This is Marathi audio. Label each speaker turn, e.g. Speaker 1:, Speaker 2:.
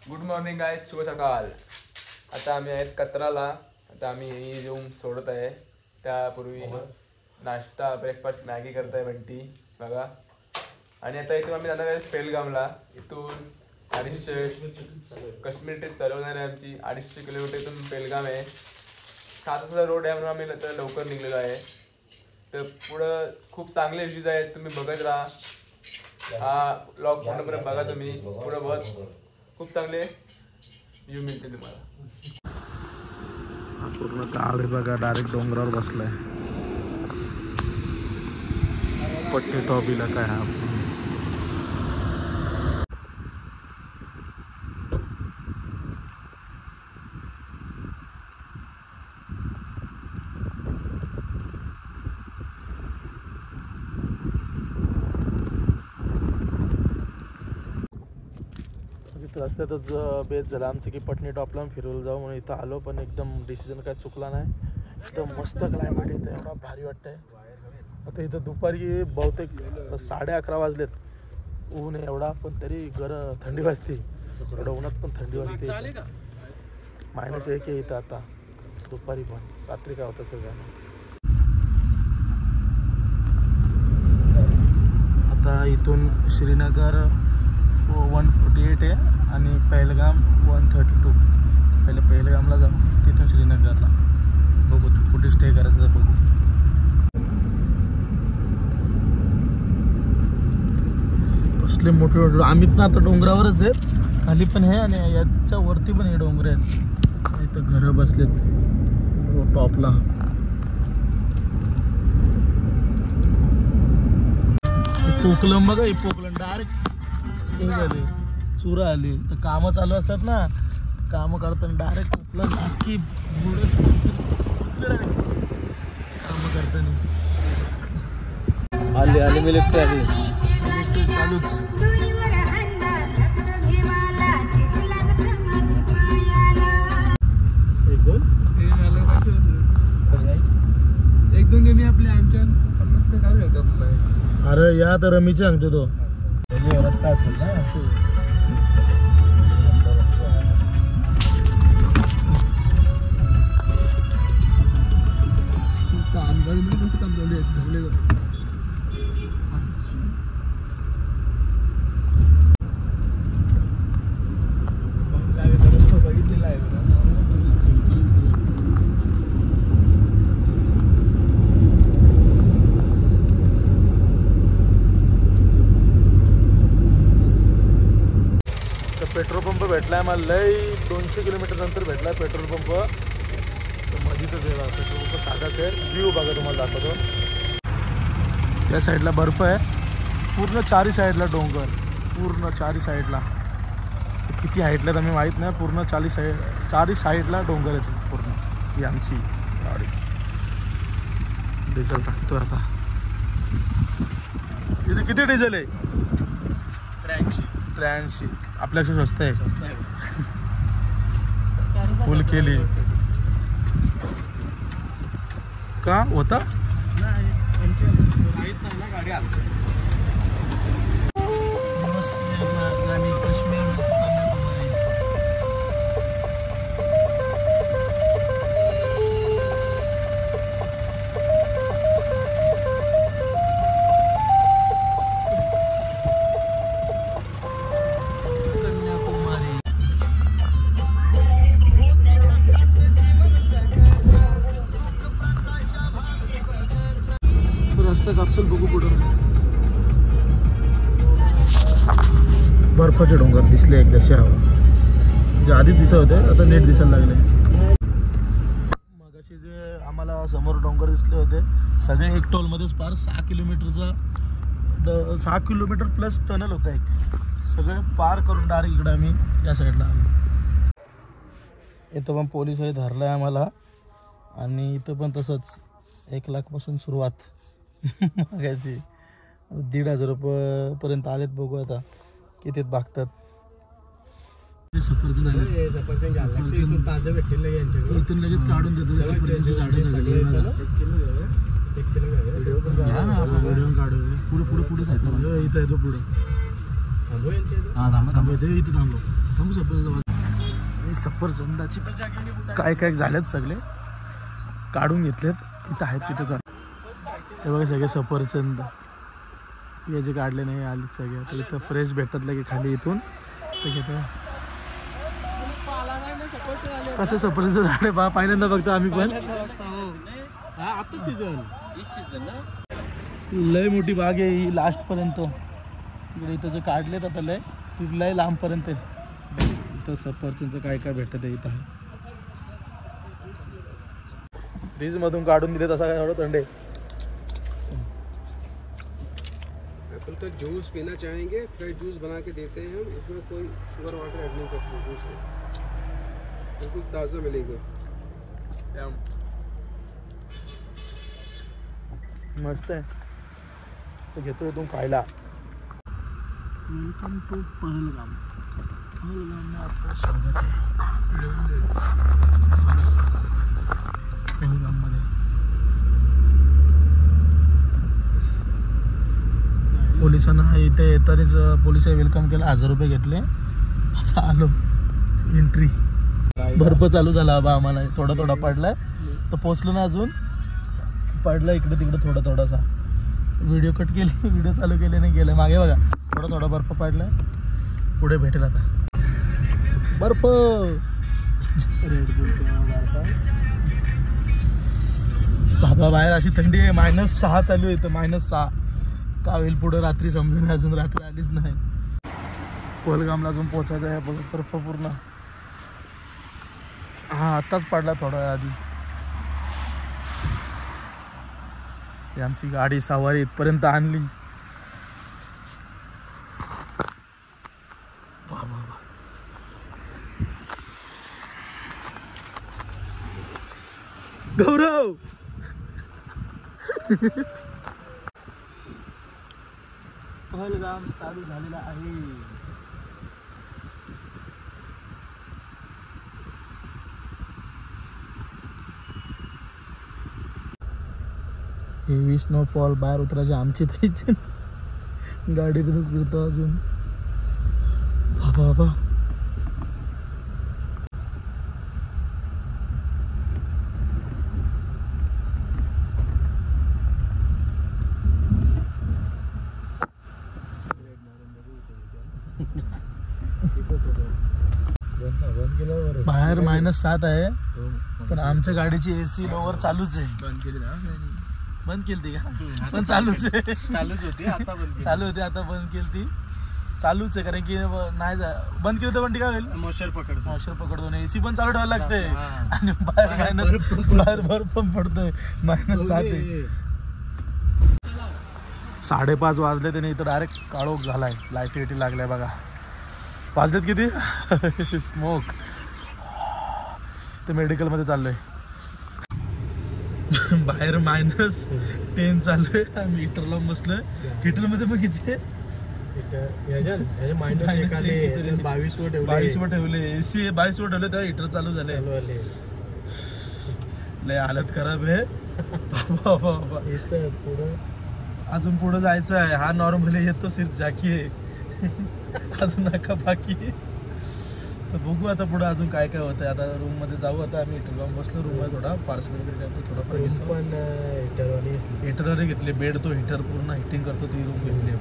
Speaker 1: गुड मॉर्निंग गाइस, शुभ सकाळ। आता आम्ही आहेत कत्राला। आता आम्ही ही रूम सोडत आहे। त्यापूर्वी नाश्ता ब्रेकफास्ट मॅगी करताय बंटी बघा। आणि आता इथून आम्ही जाणार आहे पेलगामला। इथून 250 काश्मीर ट्रिप चालवणार आहे आमची। 250 किलोमीटर इथून पेलगाम आहे। 7 तासाचा रोड आहे म्हणून आम्ही आता लवकर निघलेलो आहे। तर पुढं खूप चांगले व्ह्यूज आहेत, तुम्ही बघत राहा। हा ब्लॉग पूर्णपणे बघा तुम्ही, पुढं बहुत खूप चांगले व्ह्यू मिळते तुम्हाला।
Speaker 2: पूर्ण काळ बघा, डायरेक्ट डोंगरावर बसलाय। पट्टे टॉपीला काय हा रस्त्यातच बेस झाला आमचं की पटनी टॉपला फिरवलं जाऊ म्हणून इथं आलो, पण एकदम डिसिजन काय चुकला नाही। एकदम मस्त क्लायमेट इथं, एवढा भारी वाटतंय। आता इथं दुपारी बहुतेक 11:30 वाजलेत। ऊन आहे एवढा, पण तरी थंडी वाजते। एवढं उन्हात पण थंडी वाजते। -1 आहे इथं आता दुपारी, पण रात्री काय होतं सगळ्यांना। आता इथून श्रीनगर 148 आहे आणि पहलगाम 132। पहिले पहलगामला जाऊ, तिथून श्रीनगरला बघू कुठे स्टे करायचं तर बघू। कसले मोठे मोठे, आम्ही पण आता डोंगरावरच आहेत, खाली पण आहे आणि याच्या वरती पण हे डोंगर आहेत। इथं घरं बसलेत टॉपला। पोकलम बघा, हे पोकलम डायरेक्ट हे झाले, चुरा आली। तर कामं चालू असतात ना, कामं करताना डायरेक्ट पोकलम अख्खी कामं करताना आली मिलिटरी आली, मिलिटरी चालूच।
Speaker 1: एक दोन गेमी आपले आमच्या 50 का काय होतं आपलं।
Speaker 2: अरे या तर रमीचे सांगतो तो रस्ता असेल ना। पेट्रोल पंप भेटलाय मला, लय 200 किलोमीटर नंतर भेटलाय पेट्रोल पंप। तर मधीतच आहे बघा पेट्रोल पंप, साधाच आहे। व्ह्यू बघा तुम्हाला दाखवतो। त्या साईडला बर्फ आहे, पूर्ण चारी साईडला डोंगर, पूर्ण चारी साईडला। किती हाईटला तर मी माहीत नाही, पूर्ण चारी साईडला डोंगर आहेत पूर्ण। ही आमची गाडी डिझेल टाकतो आता। इथे किती डिझेल आहे? 83। आपल्यापेक्षा स्वस्त आहे। फुल केली का होता कापसल बघू पुढं। बर्फाचे डोंगर दिसले एकदाशी हवा, जे आधी दिसत होते आता नीट दिसायला लागले। मगाशी जे आम्हाला समोर डोंगर दिसले होते सगळे एक टोलमध्येच, पार 6 किलोमीटरचा 6 किलोमीटर प्लस टनल होता एक, सगळे पार करून डायरेक्ट इकडे आम्ही या साईडला आलो। इथं पण पोलीस आहे, धरलाय आम्हाला। आणि इथं पण तसंच 1 लाखापासून सुरुवात मागायची। 1,500 रुपयापर्यंत आलेत, बघू आता कितीत भागतात। सफरचंद इथून लगेच काढून देतो सफरचंदची झाडं सगळी। व्हिडिओ काढू पुढे पुढे पुढे इथं येतो पुढं। हां थांबा इथे थांबलो। सफरचंदाची काय काय झालेत सगळे काढून घेतलेत. इथं आहेत तिथं हे बघा सगळे सफरचंद हे जे काढले नाही आलेत सगळे. आता इथं फ्रेश भेटतात लगे खाली इथून ते घेतो. कसं सफरचंद झाड आहे बा पहिल्यांदा बघतो आम्ही पण. आता सीझन लय मोठी बाग आहे ही लास्ट पर्यंत. तिकडे इथं जे काढलेत आता लय ती लय लांबपर्यंत आहे. इथं सफरचंदचं काय काय भेटत आहे इथं. फ्रीज मधून काढून दिले तसा काय थोडं थंडे.
Speaker 3: एप्पल का जूस पीना चाहेंगे, फ्रेश जूस बना के देते हैं हम. इसमें कोई शुगर वाटर ऐड नहीं करते. जूस में बिल्कुल ताज़ा मिलेगा.
Speaker 2: मस्त आहे. तो घेतोय तू खायला. Welcome to Pahalgam. पहलगाम में आपका स्वागत आहे. पहलगाम मध्ये पोलिसांना इथे येतानीच पोलिसांनी वेलकम केलं. 1000 रुपये घेतले. आता आलो एंट्री. बर्फ चालू झाला बा आम्हाला. थोडा थोडा पडलाय तर पोचलो ना अजून. पडला इकडे तिकडे थोडा थोडासा. व्हिडिओ कट केली व्हिडिओ चालू केले नाही गेले. मागे बघा थोडा थोडा बर्फ पडलाय. पुढे भेटेल आता बर्फ. बाबा बाहेर अशी थंडी आहे. -6 चालू आहे इथं. -6 का होईल पुढे रात्री समजेल. अजून रात्री आलीच नाही. पहलगामला अजून पोचायचं आहे. बर्फ पूर्ण. हा आत्ताच पडला थोडा वेळ आधी. आमची गाडी सवारी इथपर्यंत आणली. गौरव पहलगाम चालू झालेला आहे. Heavy snowfall. बाहेर उतरायची आमची द्यायची गाडीतूनच फिरतो अजून. बाबा बाबा बाहेर -7 आहे पण आमच्या गाडीची AC लोवर चालूच आहे. बंद केली ती का पण चालूच आहे.
Speaker 1: चालूच होती आता बंद
Speaker 2: चालू होती आता बंद केली ती. चालूच आहे कारण की नाही बंद केली तर पण काय होईल.
Speaker 1: मॉइश्चर
Speaker 2: पकडतो. AC पण चालू ठेवायला लागते. आणि बाहेर बर्फ पण पडतोय. -7 आहे. 5:30 वाजले त्याने इथं डायरेक्ट काळोख झालाय. लाईटी लागलाय बघा. वाजलेत किती. स्मोक. ते मेडिकल मध्ये चाललोय. बाहेर -10 चालू आहे. आम्ही हीटर लावून बसलोय. हीटर मध्ये मग किती
Speaker 3: 22 वर ठेवले.
Speaker 2: 22 वर ठेवले. AC 22 वर ठेवले तेव्हा हीटर चालू झाले. लय हालत खराब आहे. अजून पुढे जायचं आहे. हा नॉर्मली येतो सिर्फ जाकी आहे. अजून नका बाकी. तर बघू आता पुढे अजून काय काय होतंय. आता रूम मध्ये जाऊ. आता आम्ही हीटर लावून बसलो. रूम मध्ये थोडा पार्सल वगैरे टाकतो. थोडा पण हीटरवाले घेतले. बेड तो हीटर पूर्ण हिटिंग करतो ती रूम घेतली.